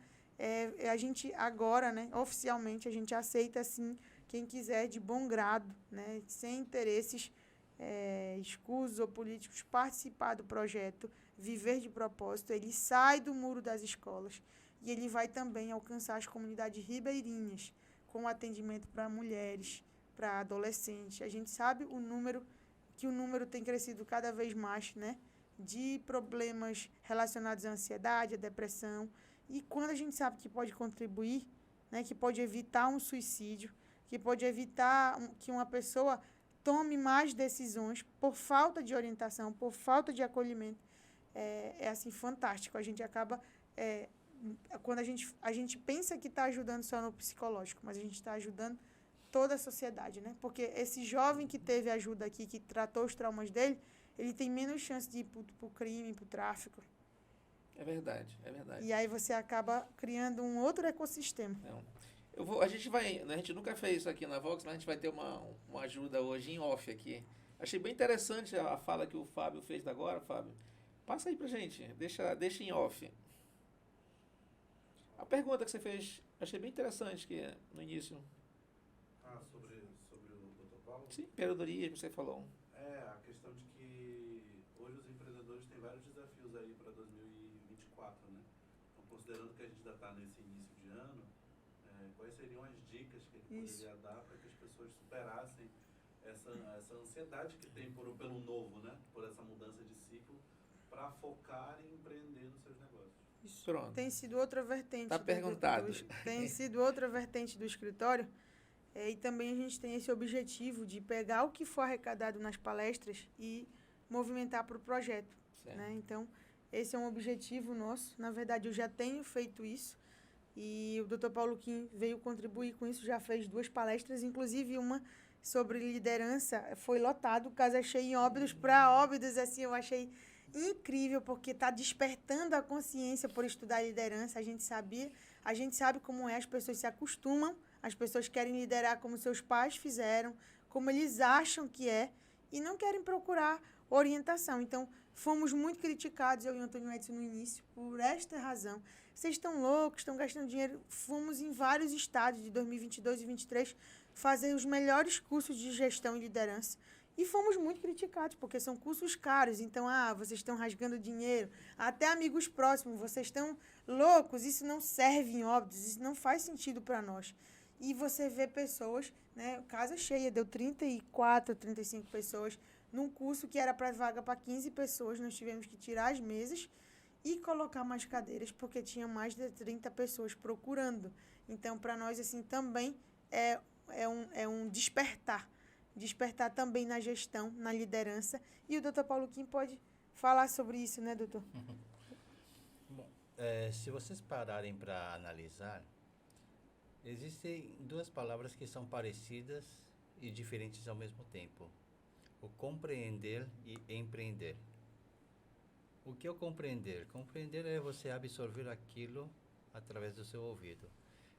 a gente agora, né, oficialmente, a gente aceita, sim, quem quiser de bom grado, né, sem interesses escusos ou políticos, participar do projeto Viver de Propósito. Ele sai do muro das escolas e ele vai também alcançar as comunidades ribeirinhas com atendimento para mulheres, para adolescentes. A gente sabe o número tem crescido cada vez mais, né, de problemas relacionados à ansiedade, à depressão. E quando a gente sabe que pode contribuir, né, que pode evitar um suicídio, que pode evitar que uma pessoa tome mais decisões por falta de orientação, por falta de acolhimento, assim, fantástico. A gente acaba, quando a gente pensa que está ajudando só no psicológico, mas a gente está ajudando toda a sociedade, né? Porque esse jovem que teve ajuda aqui, que tratou os traumas dele, ele tem menos chance de ir para o crime, para o tráfico. É verdade, é verdade. E aí você acaba criando um outro ecossistema. A gente nunca fez isso aqui na Vox, mas a gente vai ter uma ajuda hoje em off aqui. Achei bem interessante a fala que o Fábio fez agora, Fábio. Passa aí pra gente, deixa em off. A pergunta que você fez, achei bem interessante que no início. Sobre o Dr. Paulo? Sim, empreendedorismo, você falou. A questão de que hoje os empreendedores têm vários desafios aí para 2024, né? Então, considerando que a gente ainda está nesse início de ano, quais seriam as dicas que ele poderia dar para que as pessoas superassem essa ansiedade que tem pelo novo, né? Por essa mudança de ciclo, para focar em empreender nos seus negócios? Isso. Pronto. Tem sido outra vertente. Tá perguntado. Tem sido outra vertente do escritório. E também a gente tem esse objetivo de pegar o que for arrecadado nas palestras e movimentar para o projeto. Né? Então, esse é um objetivo nosso. Na verdade, eu já tenho feito isso. E o Dr. Paulo Kim veio contribuir com isso, já fez 2 palestras, inclusive uma sobre liderança. Foi lotado, casa cheia em Óbidos. Para Óbidos, assim, eu achei incrível, porque está despertando a consciência por estudar liderança. A gente sabe como as pessoas se acostumam, as pessoas querem liderar como seus pais fizeram, como eles acham que e não querem procurar orientação. Então, fomos muito criticados, eu e o Antônio Edson, no início, por esta razão. Vocês estão loucos, estão gastando dinheiro. Fomos em vários estados de 2022 e 2023, fazer os melhores cursos de gestão e liderança. E fomos muito criticados, porque são cursos caros. Então, vocês estão rasgando dinheiro. Até amigos próximos, vocês estão loucos, isso não serve em Óbidos, isso não faz sentido para nós. E você vê pessoas, né, casa cheia, deu 34, 35 pessoas, num curso que era para vaga para 15 pessoas, nós tivemos que tirar as mesas e colocar mais cadeiras, porque tinha mais de 30 pessoas procurando. Então, para nós, assim, também é um despertar também na gestão, na liderança. E o doutor Paulo Kim pode falar sobre isso, né, doutor? Bom, se vocês pararem para analisar, existem duas palavras que são parecidas e diferentes ao mesmo tempo: o compreender e empreender. O que é o compreender? Compreender é você absorver aquilo através do seu ouvido,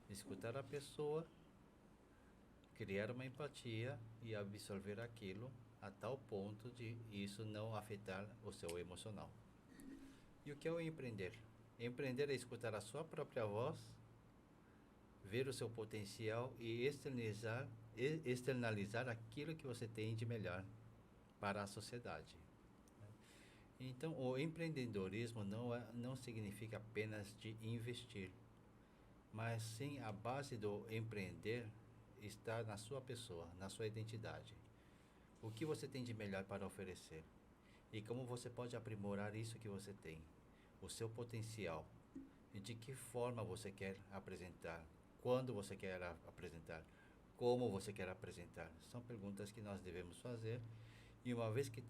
escutar a pessoa, criar uma empatia e absorver aquilo a tal ponto de isso não afetar o seu emocional. E o que é o empreender? Empreender é escutar a sua própria voz, ver o seu potencial e externalizar aquilo que você tem de melhor para a sociedade. Então, o empreendedorismo não significa apenas de investir, mas sim a base do empreender está na sua pessoa, na sua identidade. O que você tem de melhor para oferecer e como você pode aprimorar isso que você tem, o seu potencial, e de que forma você quer apresentar, quando você quer apresentar, como você quer apresentar. São perguntas que nós devemos fazer. E uma vez que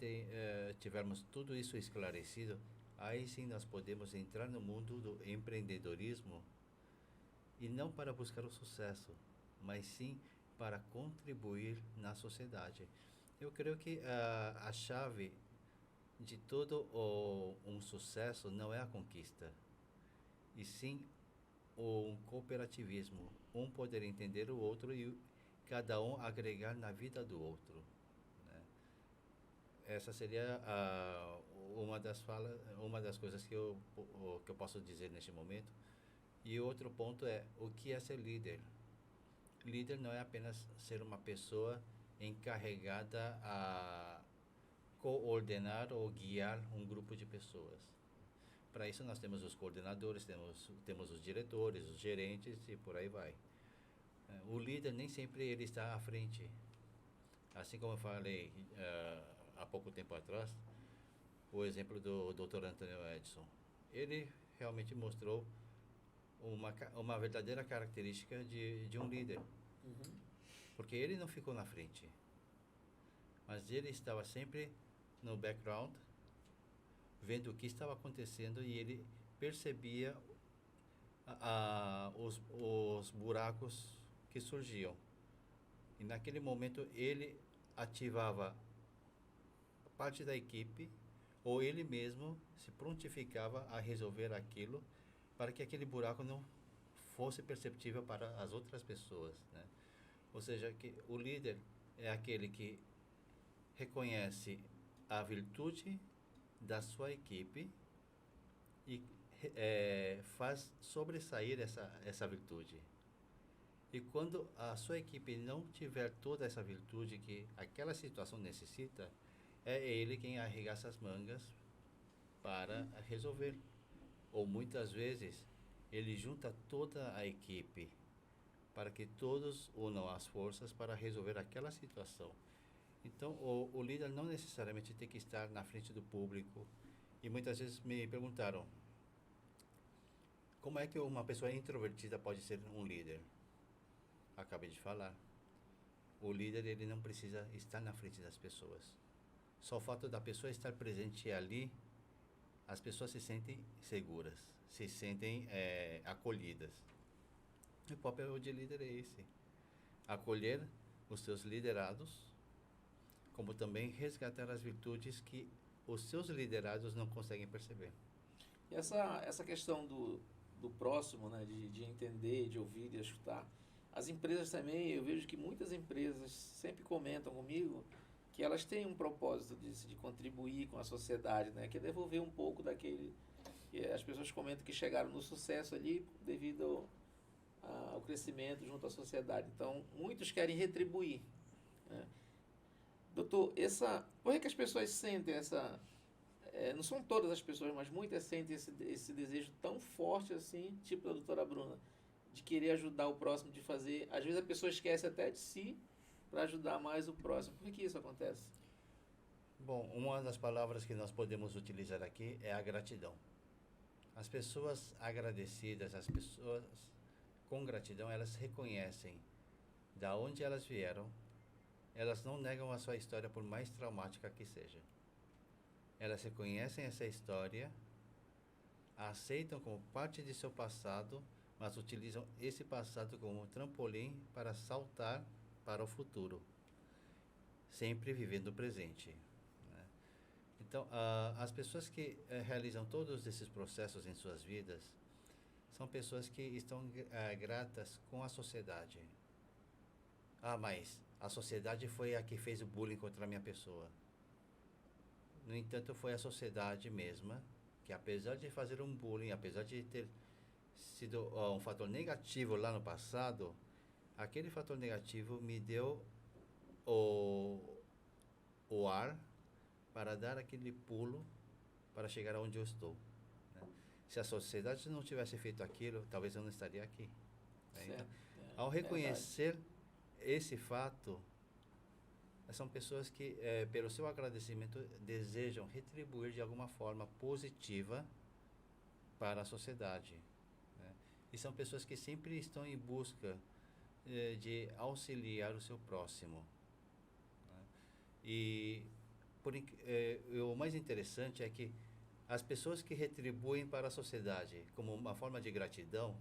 tivermos tudo isso esclarecido, aí sim nós podemos entrar no mundo do empreendedorismo, e não para buscar o sucesso, mas sim para contribuir na sociedade. Eu creio que a chave de todo um sucesso não é a conquista, e sim um cooperativismo, um poder entender o outro e cada um agregar na vida do outro. Essa seria uma das coisas que eu posso dizer neste momento. E outro ponto é o que é ser líder. Líder não é apenas ser uma pessoa encarregada a coordenar ou guiar um grupo de pessoas. Para isso nós temos os coordenadores, temos os diretores, os gerentes e por aí vai. O líder nem sempre ele está à frente. Assim como eu falei há pouco tempo atrás, o exemplo do Dr. Antônio Edson. Ele realmente mostrou uma verdadeira característica de um líder. Uhum. Porque ele não ficou na frente, mas ele estava sempre no background, vendo o que estava acontecendo, e ele percebia os buracos que surgiam. E naquele momento ele ativava parte da equipe, ou ele mesmo se prontificava a resolver aquilo, para que aquele buraco não fosse perceptível para as outras pessoas, né? Ou seja, que o líder é aquele que reconhece a virtude da sua equipe e faz sobressair essa virtude. E quando a sua equipe não tiver toda essa virtude que aquela situação necessita, é ele quem arregaça as mangas para resolver. Ou muitas vezes ele junta toda a equipe para que todos unam as forças para resolver aquela situação. Então, o líder não necessariamente tem que estar na frente do público. E muitas vezes me perguntaram, como é que uma pessoa introvertida pode ser um líder? Acabei de falar. O líder, ele não precisa estar na frente das pessoas. Só o fato da pessoa estar presente ali, as pessoas se sentem seguras, se sentem acolhidas. O papel de líder é esse: acolher os seus liderados, como também resgatar as virtudes que os seus liderados não conseguem perceber. E essa questão do próximo, né, de entender, de ouvir, de escutar, as empresas também, eu vejo que muitas empresas sempre comentam comigo que elas têm um propósito de contribuir com a sociedade, né, que é devolver um pouco daquele... que as pessoas comentam que chegaram no sucesso ali devido o crescimento junto à sociedade. Então, muitos querem retribuir, né? Doutor, por que as pessoas sentem essa... não são todas as pessoas, mas muitas sentem esse desejo tão forte assim, tipo da doutora Bruna, de querer ajudar o próximo, de fazer... Às vezes a pessoa esquece até de si para ajudar mais o próximo. Por que isso acontece? Bom, uma das palavras que nós podemos utilizar aqui é a gratidão. As pessoas agradecidas, as pessoas com gratidão, elas reconhecem da onde elas vieram, elas não negam a sua história por mais traumática que seja. Elas reconhecem essa história, a aceitam como parte de seu passado, mas utilizam esse passado como trampolim para saltar para o futuro, sempre vivendo o presente. Então, as pessoas que realizam todos esses processos em suas vidas são pessoas que estão gratas com a sociedade. Mas a sociedade foi a que fez o bullying contra a minha pessoa. No entanto, foi a sociedade mesma que, apesar de fazer um bullying, apesar de ter sido um fator negativo lá no passado, aquele fator negativo me deu o ar para dar aquele pulo para chegar aonde eu estou, né? Se a sociedade não tivesse feito aquilo, talvez eu não estaria aqui, né? Então, ao reconhecer esse fato, são pessoas que, pelo seu agradecimento, desejam retribuir de alguma forma positiva para a sociedade, né? E são pessoas que sempre estão em busca de auxiliar o seu próximo, né? E o mais interessante é que as pessoas que retribuem para a sociedade como uma forma de gratidão,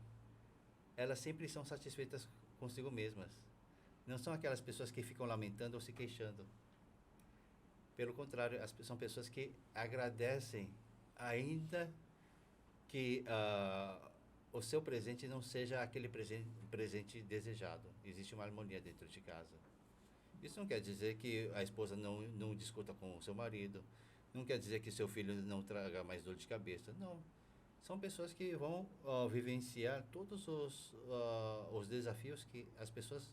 elas sempre são satisfeitas consigo mesmas. Não são aquelas pessoas que ficam lamentando ou se queixando. Pelo contrário, são pessoas que agradecem, ainda que o seu presente não seja aquele presente desejado. Existe uma harmonia dentro de casa. Isso não quer dizer que a esposa não discuta com o seu marido, não quer dizer que seu filho não traga mais dor de cabeça. Não. São pessoas que vão vivenciar todos os desafios que as pessoas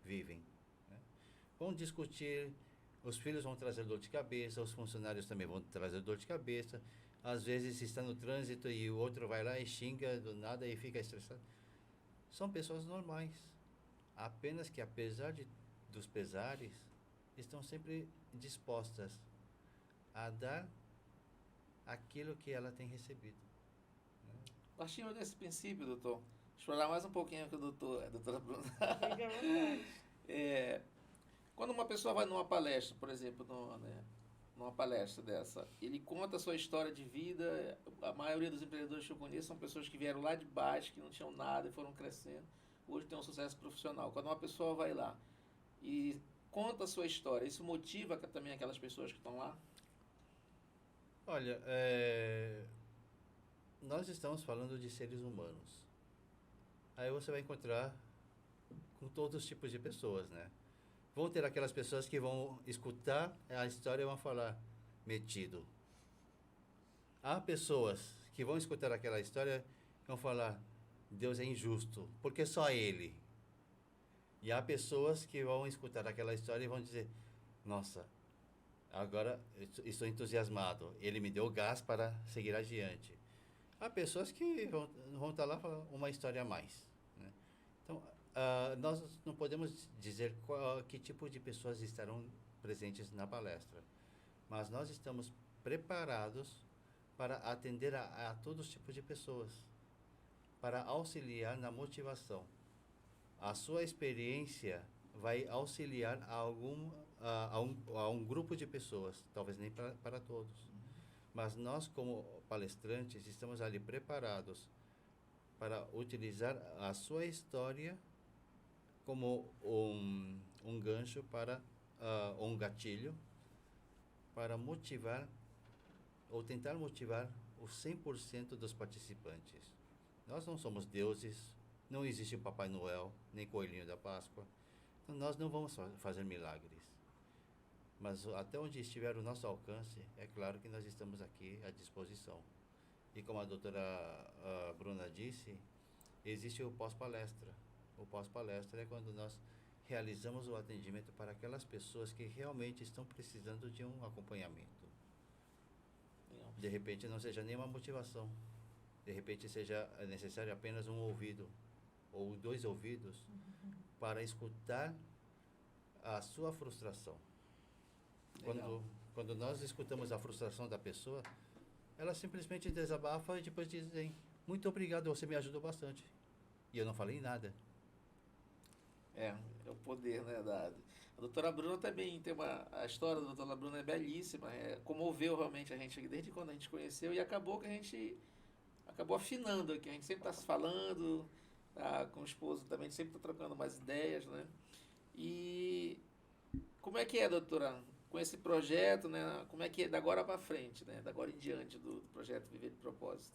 vivem, né? Vão discutir, os filhos vão trazer dor de cabeça, os funcionários também vão trazer dor de cabeça. Às vezes está no trânsito e o outro vai lá e xinga do nada e fica estressado. São pessoas normais, apenas que apesar dos pesares, estão sempre dispostas a dar aquilo que ela tem recebido, né? Partindo desse princípio, doutor, explorar mais um pouquinho com a doutora Bruna. Fica à vontade. Quando uma pessoa vai numa palestra, por exemplo, numa palestra dessa, ele conta a sua história de vida. A maioria dos empreendedores que eu conheço são pessoas que vieram lá de baixo, que não tinham nada e foram crescendo. Hoje tem um sucesso profissional. Quando uma pessoa vai lá e conta a sua história, isso motiva também aquelas pessoas que estão lá? Olha, nós estamos falando de seres humanos. Aí você vai encontrar com todos os tipos de pessoas, né? Vão ter aquelas pessoas que vão escutar a história e vão falar, metido. Há pessoas que vão escutar aquela história e vão falar, Deus é injusto, porque só Ele. E há pessoas que vão escutar aquela história e vão dizer, nossa, agora estou entusiasmado, Ele me deu gás para seguir adiante. Há pessoas que vão estar lá falando uma história a mais, né? Então, nós não podemos dizer que tipo de pessoas estarão presentes na palestra, mas nós estamos preparados para atender a todos os tipos de pessoas, para auxiliar na motivação. A sua experiência vai auxiliar a um grupo de pessoas, talvez nem para todos. Mas nós, como palestrantes, estamos ali preparados para utilizar a sua história como um gancho para um gatilho para motivar ou tentar motivar os 100% dos participantes. Nós não somos deuses, não existe o Papai Noel, nem Coelhinho da Páscoa, então nós não vamos fazer milagres. Mas até onde estiver o nosso alcance, é claro que nós estamos aqui à disposição. E como a doutora Bruna disse, existe o pós-palestra. O pós-palestra é quando nós realizamos o atendimento para aquelas pessoas que realmente estão precisando de um acompanhamento. De repente não seja nenhuma motivação. De repente seja necessário apenas um ouvido ou 2 ouvidos para escutar a sua frustração. Quando nós escutamos a frustração da pessoa, ela simplesmente desabafa e depois dizem: muito obrigado, você me ajudou bastante. E eu não falei nada. É o poder, né, a doutora Bruna também tem a história da doutora Bruna é belíssima, comoveu realmente a gente desde quando a gente conheceu, e acabou que a gente acabou afinando aqui, a gente sempre está se falando, tá, com o esposo também, a gente sempre está trocando mais ideias, né? E como é que é, doutora, com esse projeto, né, como é que é da agora para frente, né, da agora em diante do projeto Viver de Propósito?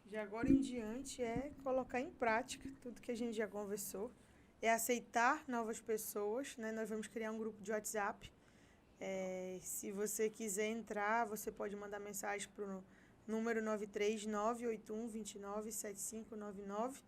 De agora em diante é colocar em prática tudo que a gente já conversou, é aceitar novas pessoas, né? Nós vamos criar um grupo de WhatsApp. Se você quiser entrar, você pode mandar mensagem para o número 93981297599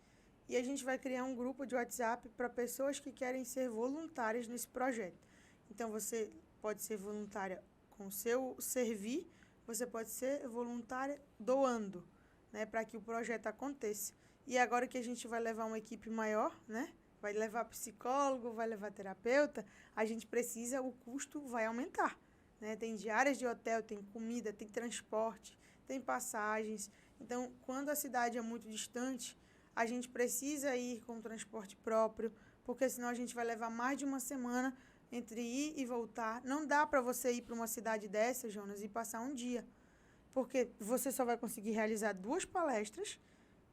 e a gente vai criar um grupo de WhatsApp para pessoas que querem ser voluntárias nesse projeto. Então, você pode ser voluntária com o seu servir, você pode ser voluntária doando, né, para que o projeto aconteça. E agora que a gente vai levar uma equipe maior, né, vai levar psicólogo, vai levar terapeuta, a gente precisa, o custo vai aumentar, né? Tem diárias de hotel, tem comida, tem transporte, tem passagens. Então, quando a cidade é muito distante, a gente precisa ir com transporte próprio, porque senão a gente vai levar mais de uma semana entre ir e voltar. Não dá para você ir para uma cidade dessa, Jonas, e passar um dia, porque você só vai conseguir realizar 2 palestras,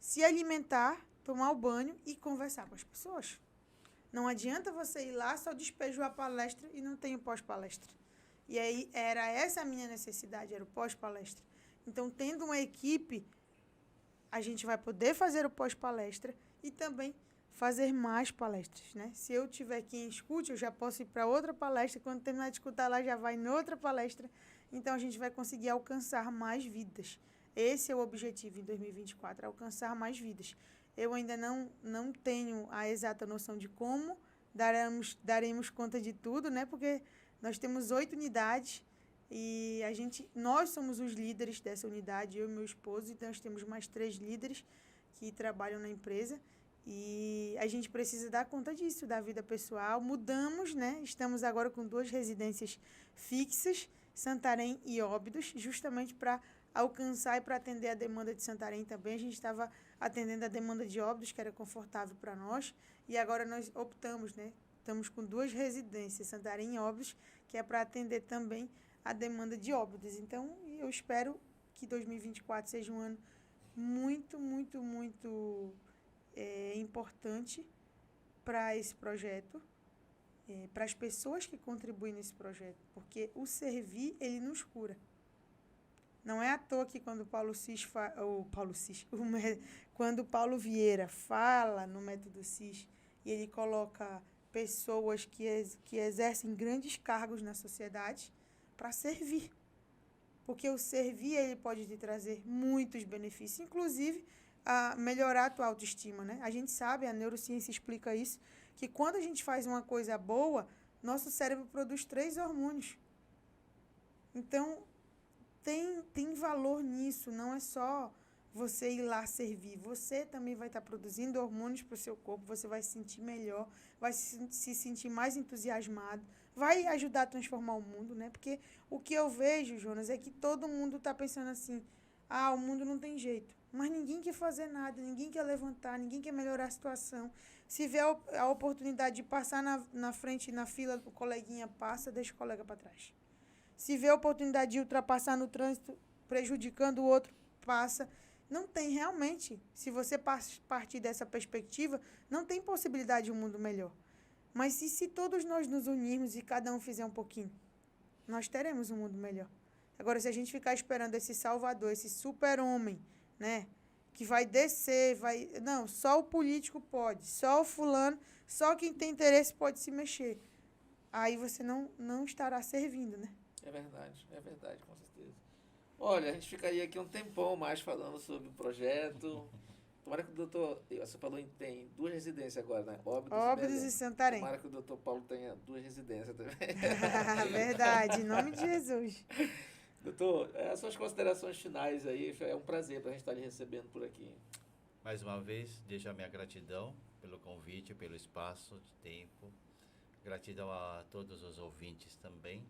se alimentar, tomar o banho e conversar com as pessoas. Não adianta você ir lá, só despejo a palestra e não tem o pós-palestra. E aí era essa a minha necessidade, era o pós-palestra. Então, tendo uma equipe, a gente vai poder fazer o pós-palestra e também fazer mais palestras, né? Se eu tiver quem escute, eu já posso ir para outra palestra, quando terminar de escutar lá, já vai em outra palestra. Então, a gente vai conseguir alcançar mais vidas. Esse é o objetivo em 2024, alcançar mais vidas. Eu ainda não tenho a exata noção de como daremos conta de tudo, né? Porque nós temos 8 unidades e nós somos os líderes dessa unidade, eu e meu esposo, então nós temos mais 3 líderes que trabalham na empresa e a gente precisa dar conta disso, da vida pessoal. Mudamos, né? Estamos agora com 2 residências fixas, Santarém e Óbidos, justamente para alcançar e para atender a demanda de Santarém também. A gente estava atendendo a demanda de Óbidos, que era confortável para nós, e agora nós optamos, né? Estamos com 2 residências, Santarém e Óbidos, que é para atender também a demanda de Óbidos. Então, eu espero que 2024 seja um ano muito, muito, muito importante para esse projeto, para as pessoas que contribuem nesse projeto, porque o servir, ele nos cura. Não é à toa que quando quando Paulo Vieira fala no método CIS e ele coloca pessoas que exercem grandes cargos na sociedade para servir. Porque o servir ele pode te trazer muitos benefícios, inclusive a melhorar a tua autoestima, né? A gente sabe, a neurociência explica isso, que quando a gente faz uma coisa boa, nosso cérebro produz 3 hormônios. Então, tem valor nisso, não é só você ir lá servir. Você também vai estar produzindo hormônios para o seu corpo, você vai se sentir melhor, vai se sentir mais entusiasmado, vai ajudar a transformar o mundo, né? Porque o que eu vejo, Jonas, é que todo mundo está pensando assim, o mundo não tem jeito. Mas ninguém quer fazer nada, ninguém quer levantar, ninguém quer melhorar a situação. Se vê a oportunidade de passar na frente, na fila, o coleguinha passa, deixa o colega para trás. Se vê a oportunidade de ultrapassar no trânsito, prejudicando o outro, passa. Não tem realmente. Se você partir dessa perspectiva, não tem possibilidade de um mundo melhor. Mas se todos nós nos unirmos e cada um fizer um pouquinho, nós teremos um mundo melhor. Agora, se a gente ficar esperando esse salvador, esse super-homem, né, que vai descer, não, só o político pode, só o fulano, só quem tem interesse pode se mexer. Aí você não estará servindo, né? É verdade, com certeza. Olha, a gente ficaria aqui um tempão mais falando sobre o projeto, Tomara que o doutor, você falou em tem 2 residências agora, né? Óbidos Belém. e Santarém. Tomara que o doutor Paulo tenha 2 residências também. Verdade, em nome de Jesus. Doutor, as suas considerações finais aí, é um prazer para a gente estar lhe recebendo por aqui. Mais uma vez, deixo a minha gratidão pelo convite, pelo espaço de tempo. Gratidão a todos os ouvintes também,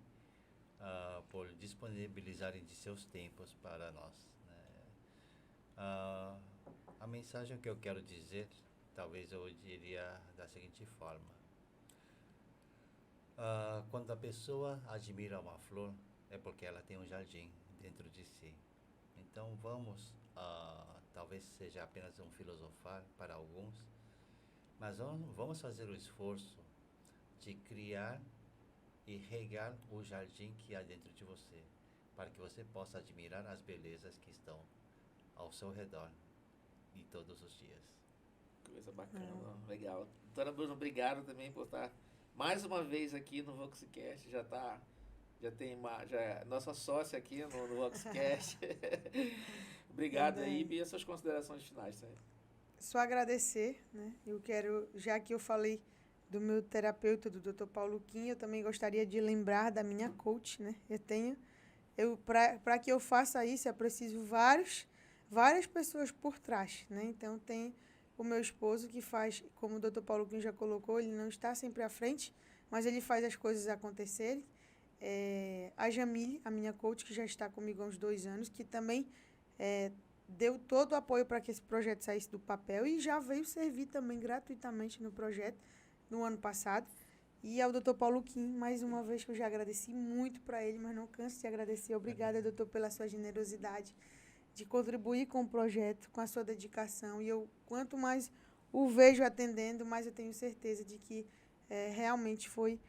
por disponibilizarem de seus tempos para nós, né? A mensagem que eu quero dizer, talvez eu diria da seguinte forma. Quando a pessoa admira uma flor, é porque ela tem um jardim dentro de si. Então vamos, talvez seja apenas um filosofar para alguns, mas vamos fazer o esforço de criar e regar o jardim que há dentro de você, para que você possa admirar as belezas que estão ao seu redor e todos os dias. Coisa bacana, legal. Doutora Bruna, obrigado também por estar mais uma vez aqui no VoxCast. Já é nossa sócia aqui no VoxCast. Obrigado aí, e as suas considerações finais. Tá? Só agradecer, né? Eu quero, já que eu falei do meu terapeuta, do Dr. Paulo Kim, eu também gostaria de lembrar da minha coach, né? Para que eu faça isso, é preciso várias pessoas por trás, né? Então, tem o meu esposo que faz, como o Dr. Paulo Kim já colocou, ele não está sempre à frente, mas ele faz as coisas acontecerem. A Jamile, a minha coach, que já está comigo há uns 2 anos, que também deu todo o apoio para que esse projeto saísse do papel e já veio servir também gratuitamente no projeto no ano passado. E ao Dr. Paulo Kim, mais uma vez que eu já agradeci muito para ele, mas não canso de agradecer. Obrigada, doutor, pela sua generosidade de contribuir com o projeto, com a sua dedicação. E quanto mais o vejo atendendo, mais eu tenho certeza de que realmente foi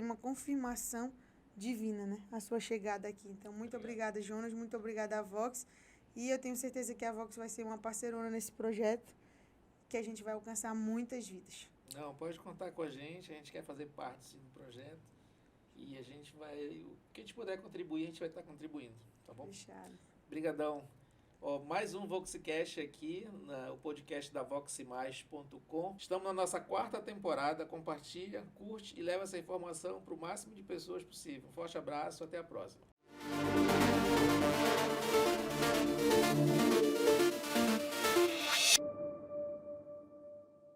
uma confirmação divina, né? A sua chegada aqui. Então, muito obrigada, Jonas, muito obrigada à Vox. E eu tenho certeza que a Vox vai ser uma parceirona nesse projeto, que a gente vai alcançar muitas vidas. Não, pode contar com a gente quer fazer parte sim, do projeto. E a gente vai, o que a gente puder contribuir, a gente vai estar contribuindo, tá bom? Fechado. Obrigadão. Mais um VoxCast aqui, o podcast da voximais.com. Estamos na nossa 4ª temporada. Compartilha, curte e leva essa informação para o máximo de pessoas possível. Um forte abraço, até a próxima.